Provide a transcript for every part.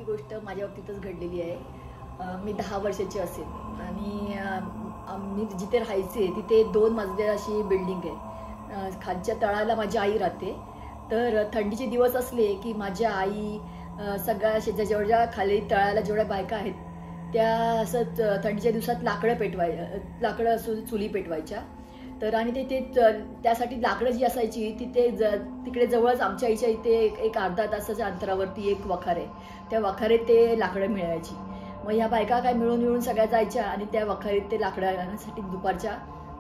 ही गोष्ट माझ्या बाबतीतच घडलेली आहे. मी 10 वर्षाची असेल आणि मी जिथे राहायचे तिथे 2 मजली अशी बिल्डिंग आहे. खालच्या तळाला माझी आई राहते. तर थंडीचे दिवस असले की माझ्या आई सगळ्या जेवढ्या खाली तळाला जेवढ्या बायका आहेत त्या असं थंडीच्या दिवसात लाकडं चुली पेटवायच्या. तर आणि ते त्यासाठी लाकडं जी असायची तिकडे जवळच आमच्या आईच्या इथे एक अर्धा तासाच्या अंतरावरती एक वखार आहे. त्या वखारीत ते लाकडं मिळायची. मग ह्या बायका काय मिळून सगळ्या जायच्या आणि त्या वखारीत ते लाकडं आणण्यासाठी दुपारच्या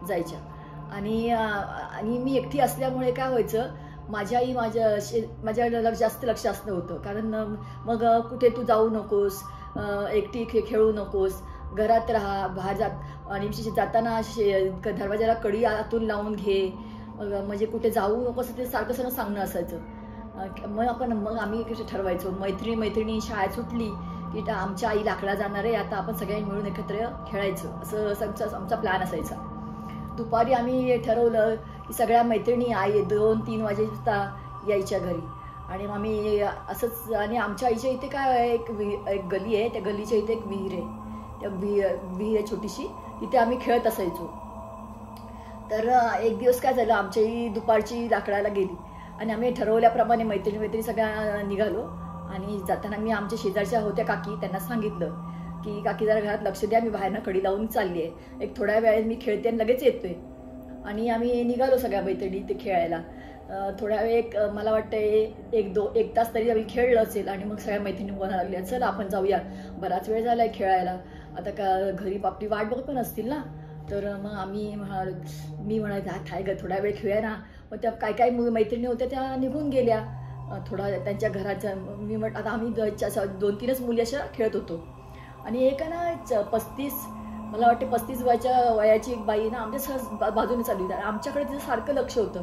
जायच्या. आणि मी एकटी असल्यामुळे काय व्हायचं, माझी आई माझ्या जास्त लक्ष असणं होतं. कारण मग कुठे तू जाऊ नकोस, एकटी खेळू नकोस, घरात राहा, बाहेर जात आणि जाताना दरवाजाला कडी आतून लावून घे, म्हणजे कुठे जाऊ नकोस ते सारखं सगळं सांगणं असायचं. मग आम्ही ठरवायचो, मैत्रिणी शाळा सुटली की आमच्या आई लाकडा जाणार आहे, आता आपण सगळ्यांनी मिळून एकत्र खेळायचं, असं आमचा प्लॅन असायचा. दुपारी आम्ही ठरवलं की सगळ्या मैत्रिणी 2-3 वाजेता यायच्या घरी. आणि मग आम्ही असंच, आणि आमच्या आईच्या इथे काय एक गली आहे, त्या गलीच्या इथे एक विहीर आहे. त्या विहीर आहे छोटीशी, तिथे आम्ही खेळत असायचो. तर एक दिवस काय झालं, आमची आई दुपारची लाकडाला गेली आणि आम्ही ठरवल्याप्रमाणे मैत्रिणी सगळ्या निघालो. आणि जाताना मी आमच्या शेजारच्या होत्या काकी, त्यांना सांगितलं की काकी जरा घरात लक्ष द्या, मी बाहेरनं कडी लावून चालली आहे, एक थोड्या वेळात मी खेळते आणि लगेच येतोय. आणि आम्ही निघालो सगळ्या मैत्रिणी ते खेळायला. थोड्या वेळ मला वाटतं एक तास तरी आम्ही खेळलं असेल. आणि मग सगळ्या मैत्रिणी बोलायला लागल्या, चल आपण जाऊया, बराच वेळ झालाय खेळायला, आता का घरी आपली वाट बघत पण असतील ना. तर मग मी म्हणाले काय ग, थोडा वेळ खेळूया ना. मग त्या काय मैत्रिणी होत्या त्या निघून गेल्या थोडा त्यांच्या घराच्या. मी आता आम्ही 2-3च मुली अशा खेळत होतो. आणि एक ना 35 मला वाटते 35 वयाची एक बाई ना आमच्या सहज बाजूने चालली होती. आमच्याकडे तिचं सारखं लक्ष होतं,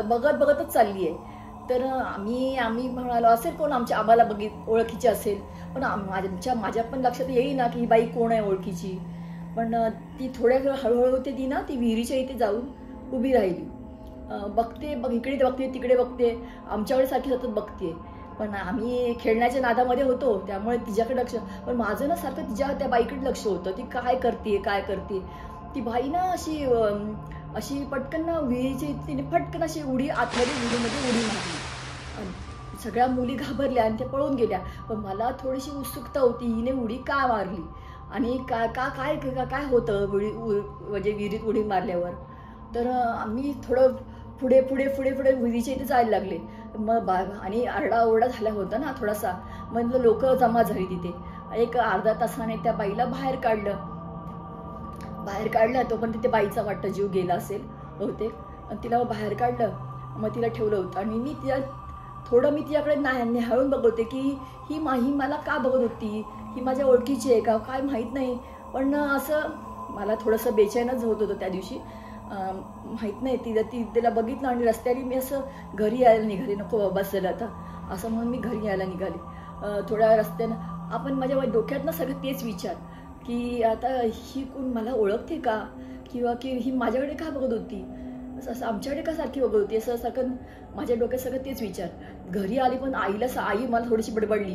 बघतच चालली आहे. तर आम्ही म्हणालो असेल कोण आम्हाला ओळखीची असेल. पण माझ्या पण लक्षात येईना की ही बाई कोण आहे ओळखीची. पण ती थोड्या वेळ हळूहळू ती ना ती विहिरीच्या इथे जाऊन उभी राहिली. बघते, इकडे बघते तिकडे बघते, आमच्याकडे सारखी सतत बघते. पण आम्ही खेळण्याच्या नादामध्ये होतो त्यामुळे तिच्याकडे लक्ष, पण माझं ना सारखं त्या बाईकडे लक्ष होतं. ती काय करते. ती बाई ना अशी पटकन ना तिने पटकन अशी विहिरीमध्ये उडी मारली. सगळ्या मुली घाबरल्या आणि त्या पळून गेल्या. पण मला थोडीशी उत्सुकता होती, हिने उडी का मारली आणि काय होतं म्हणजे विहिरीत उडी मारल्यावर. तर आम्ही थोडं पुढे विहिरीच्या इथे जायला लागले. मग आणि आरडाओरडा झाला होता ना थोडासा. मग लोक जमा झाली तिथे. एक अर्धा तासाने त्या बाईला बाहेर काढलं तो पण तिथे बाईचा वाटतं जीव गेला असेल बहुतेक. तिला बाहेर काढलं, मग तिला ठेवलं होतं. आणि मी तिच्याकडे निहाळून बघते की ही मला का बघत होती, ही माझ्या ओळखीची आहे का काय माहीत नाही. पण असं मला थोडंसं बेचैनच होत होतं त्या दिवशी. माहीत नाही, तिला बघितलं आणि रस्त्याने मी असं घरी यायला निघाले, नको बसेल आता असं म्हणून मी घरी यायला निघाले. थोड्या रस्त्यानं माझ्या डोक्यातनं सगळं तेच विचार की आता ही कोण मला ओळखते का, किंवा की ही माझ्याकडे का बघत होती, असं आमच्याकडे का सारखी बघत होती, असं सारखं माझ्या डोक्यात सगळं तेच विचार. घरी आली पण आई मला थोडीशी बडबडली.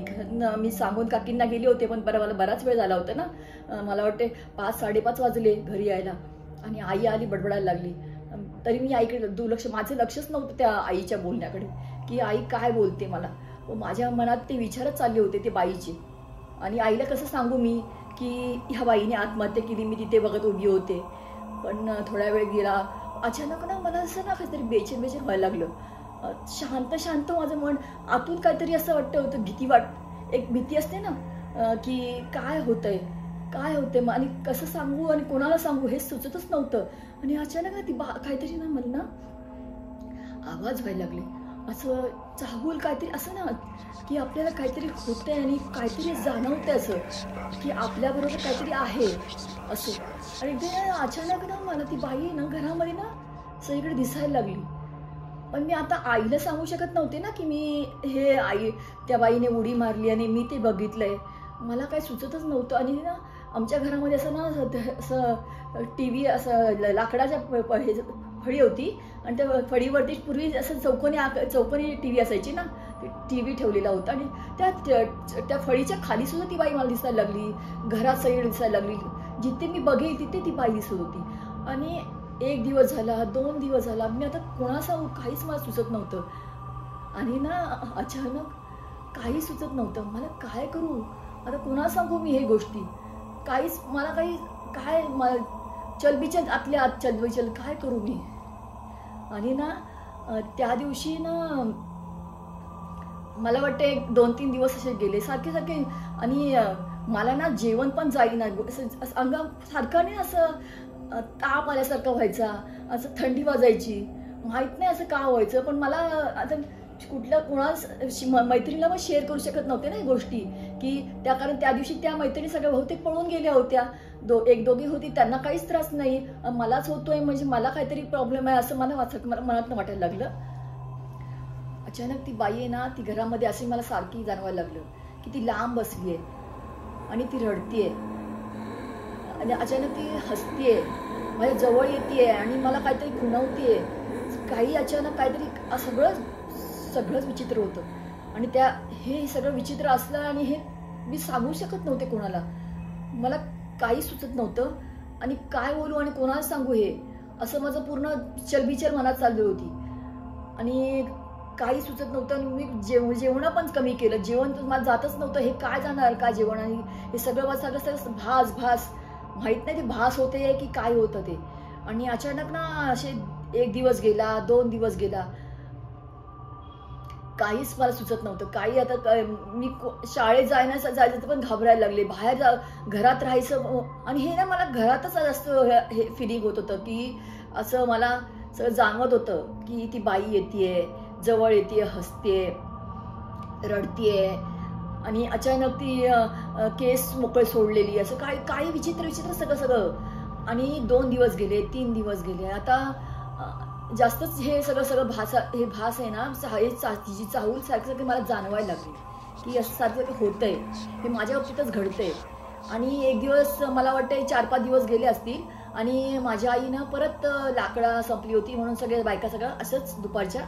मी सांगून काकींना गेले होते पण मला बराच वेळ झाला होता ना, मला वाटते 5-5:30 वाजले घरी यायला. आणि आई आली, बडबडायला लागली. तरी मी आईकडे माझं लक्षच नव्हतं त्या आईच्या बोलण्याकडे की आई काय बोलते मला. माझ्या मनात ते विचारच चालले होते ते बाईचे. आणि आईला कसं सांगू मी की ह्या बाईने आत्महत्या केली, मी तिथे बघत उभी होते. पण थोडा वेळ गेला, अचानक ना मला असं ना काहीतरी बेचैन व्हायला लागलं. शांत माझं मन, आतून काहीतरी असं वाटतं होतं, एक भीती असते ना की काय होतंय आणि कसं सांगू आणि कोणाला सांगू हे सुचतच नव्हतं. आणि अचानक ना ती काहीतरी ना मला ना आवाज व्हायला लागले, असं चाहूल काहीतरी असं ना की आपल्याला काहीतरी होतंय आणि काहीतरी जाणवतंय असं की आपल्याबरोबर काहीतरी आहे असं. आणि ते अचानक ना मला ती बाई ना घरामध्ये ना सगळीकडे दिसायला लागली. पण मी आता आईला सांगू शकत नव्हते ना की मी त्या बाईने उडी मारली आणि मी ते बघितलंय. मला काही सुचतच नव्हतं. आणि ना आमच्या घरामध्ये असं ना TV असं लाकडाच्या फळी होती आणि त्या फळीवरती पूर्वी असं चौकोनी TV असायची ना, TV ठेवलेला होता आणि त्या फळीच्या खाली सुद्धा ती बाई मला दिसायला लागली, घरात सगळी दिसायला लागली, जिथे मी बघेल तिथे ती बाई दिसत होती. आणि 1 दिवस झाला, 2 दिवस झाला, मी आता कोणाला सांगू काहीच मला सुचत नव्हतं. आणि ना अचानक काही सुचत नव्हतं, मला काय करू, आता कोणाला सांगू मी हे गोष्टी, काहीच मला काय चलबिचल आतल्या आत चलबिचल काय करू मी. आणि ना त्या दिवशी ना मला वाटते 2-3 दिवस असे गेले सारखे आणि मला ना जेवण पण जाईना, अंगा सारखं नाही असं ताप आल्यासारखं व्हायचा, असं थंडी वाजायची, माहित नाही असं का व्हायचं. पण मला आता कोणाला मैत्रिणीला मग शेअर करू शकत नव्हते ना गोष्टी, की कारण त्या दिवशी त्या मैत्रिणी सगळ्या बहुतेक पळून गेल्या होत्या. एक-दोघी होती, त्यांना काहीच त्रास नाही, मलाच होतोय म्हणजे मला काहीतरी प्रॉब्लेम आहे असं मला मनात वाटायला लागलं. अचानक ती बाई आहे ना, ती घरामध्ये अशी मला सारखी जाणवायला लागलं की ती लांब बसली आहे आणि ती रडतीये आणि अचानक ती हसतीये, माझ्या जवळ येते आणि मला काहीतरी खुणवतीये. काही अचानक काहीतरी सगळंच विचित्र होतं. आणि हे सगळं विचित्र असलं आणि हे मी सांगू शकत नव्हते कोणाला, मला काही सुचत नव्हतं आणि काय बोलू आणि कोणाला सांगू हे असं माझं पूर्ण चलबिचल मनात चालली होती आणि काही सुचत नव्हतं. आणि मी जेवण पण कमी केलं, जेवण मला जातच नव्हतं, हे काय जाणार का जेवण, आणि हे सगळं भास माहीत नाही ते भास होते की काय होतं ते. आणि अचानक ना असे 1 दिवस गेला, 2 दिवस गेला, काहीच मला सुचत नव्हतं काही. आता मी शाळेत जायचं पण घाबरायला लागले, घरात राहायचं. आणि हे ना मला घरातच जास्त हे फिलिंग होत होतं की असं मला सगळं जाणवत होतं की ती बाई येतेय, जवळ येते, हसते, रडतीये आणि अचानक ती केस मोकळे सोडलेली, असं काही विचित्र सगळं. आणि 2 दिवस गेले, 3 दिवस गेले, आता जास्तच हे सगळं भास आहे ना, तिची चाहूल सारखं मला जाणवायला लागली की असं सारखं होतंय, हे माझ्या बाबतीतच घडतंय. आणि 1 दिवस मला वाटतं 4-5 दिवस गेले असतील आणि माझ्या आईनं परत लाकडं संपली होती म्हणून सगळ्या बायका सगळं असंच दुपारच्या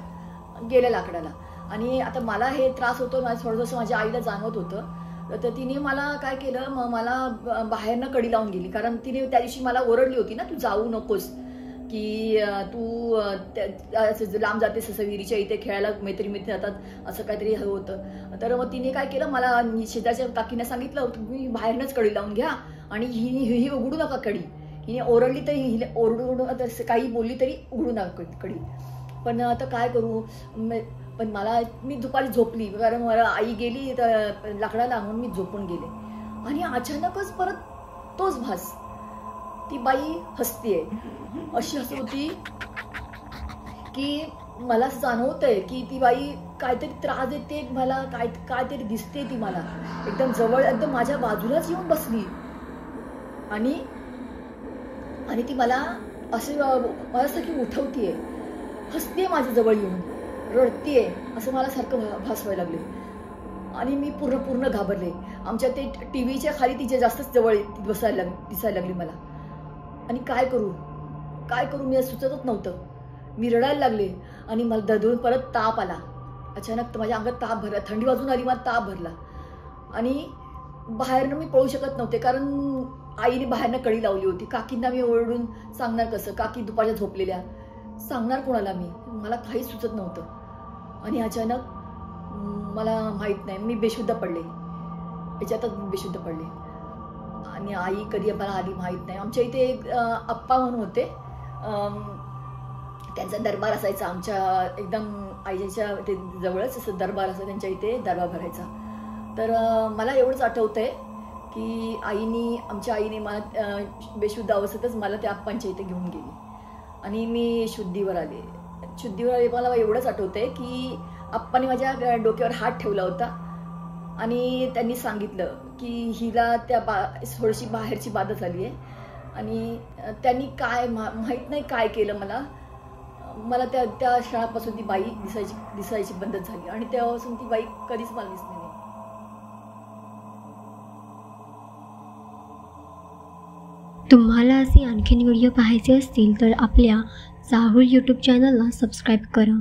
गेल्या लाकडाला. आणि आता मला हे त्रास होतो, थोडंसं माझ्या आईला जाणवत होतं. तर तिने मला काय केलं, मला बाहेरनं कडी लावून गेली, कारण तिने त्या दिवशी मला ओरडली होती ना, तू जाऊ नकोस, की तू लांब जातेस, असं विहिरीच्या इथे खेळायला मैत्रिणी जातात असं काहीतरी होतं. तर मग तिने काय केलं, मला शेजारच्या काकीने सांगितलं तुम्ही बाहेरनंच कडी लावून घ्या आणि ही उघडू नका कडी. हिने ओरडली तरी हिने ओरडून काही बोलली तरी उघडू नका कडी. पण आता काय करू, पण मी दुपारी झोपली, कारण मला आई गेली तर लाकडाला म्हणून मी झोपून गेले. आणि अचानकच परत तोच भास, ती बाई हसतेय, अशी हसत होती की मला असं जाणवतंय की ती बाई काहीतरी त्रास देते मला, काहीतरी दिसते ती मला एकदम जवळ, एकदम माझ्या बाजूलाच येऊन बसली. आणि ती मला माझ्यासारखी उठवतीये, हसतेय माझ्या जवळ येऊन, रडतीये, असं मला सारखं भास व्हायला लागले. आणि मी पूर्ण घाबरले. आमच्या ते टीव्हीच्या खाली तिच्या जास्तच जवळ दिसायला लागली मला. आणि काय करू मी सुचतच नव्हतं. मी रडायला लागले आणि मला दरदरून परत ताप आला. अचानक माझ्या अंगात ताप भरला, थंडी वाजून आली, मला ताप भरला. आणि बाहेरनं मी पळू शकत नव्हते, कारण आईने बाहेरनं कडी लावली होती. काकींना मी ओरडून सांगणार कसं, काकी दुपारच्या झोपलेल्या, सांगणार कोणाला मला काहीच सुचत नव्हतं. आणि अचानक मला माहीत नाही, मी बेशुद्ध पडले, याच्यातच बेशुद्ध पडले. आणि आई कधी मला आली माहीत नाही. आमच्या इथे एक आप्पा म्हणून होते, त्यांचा दरबार असायचा आमच्या एकदम आईच्या ते जवळच, असं दरबार असायचा, त्यांच्या इथे दरबार भरायचा. तर मला एवढंच आठवतंय की आमच्या आईने मला बेशुद्ध अवस्थेतच मला त्या आप्पांच्या इथे घेऊन गेली आणि मी शुद्धीवर आले. मला एवढंच आठवतंय की आप्पाने माझ्या डोक्यावर हात ठेवला होता आणि त्यांनी सांगितलं की हिला थोडीशी बाहेरची बाधा झाली आहे. आणि त्यांनी काय माहीत नाही काय केलं, मला त्या क्षणापासून ती बाई दिसायची बंद झाली आणि तेव्हापासून ती बाई कधीच मला दिसली नाही. तुम्हाला असे आणखीन व्हिडिओ पाहायचे असतील तर आपल्या चाहूल यूट्यूब चॅनलला सबस्क्राईब करा.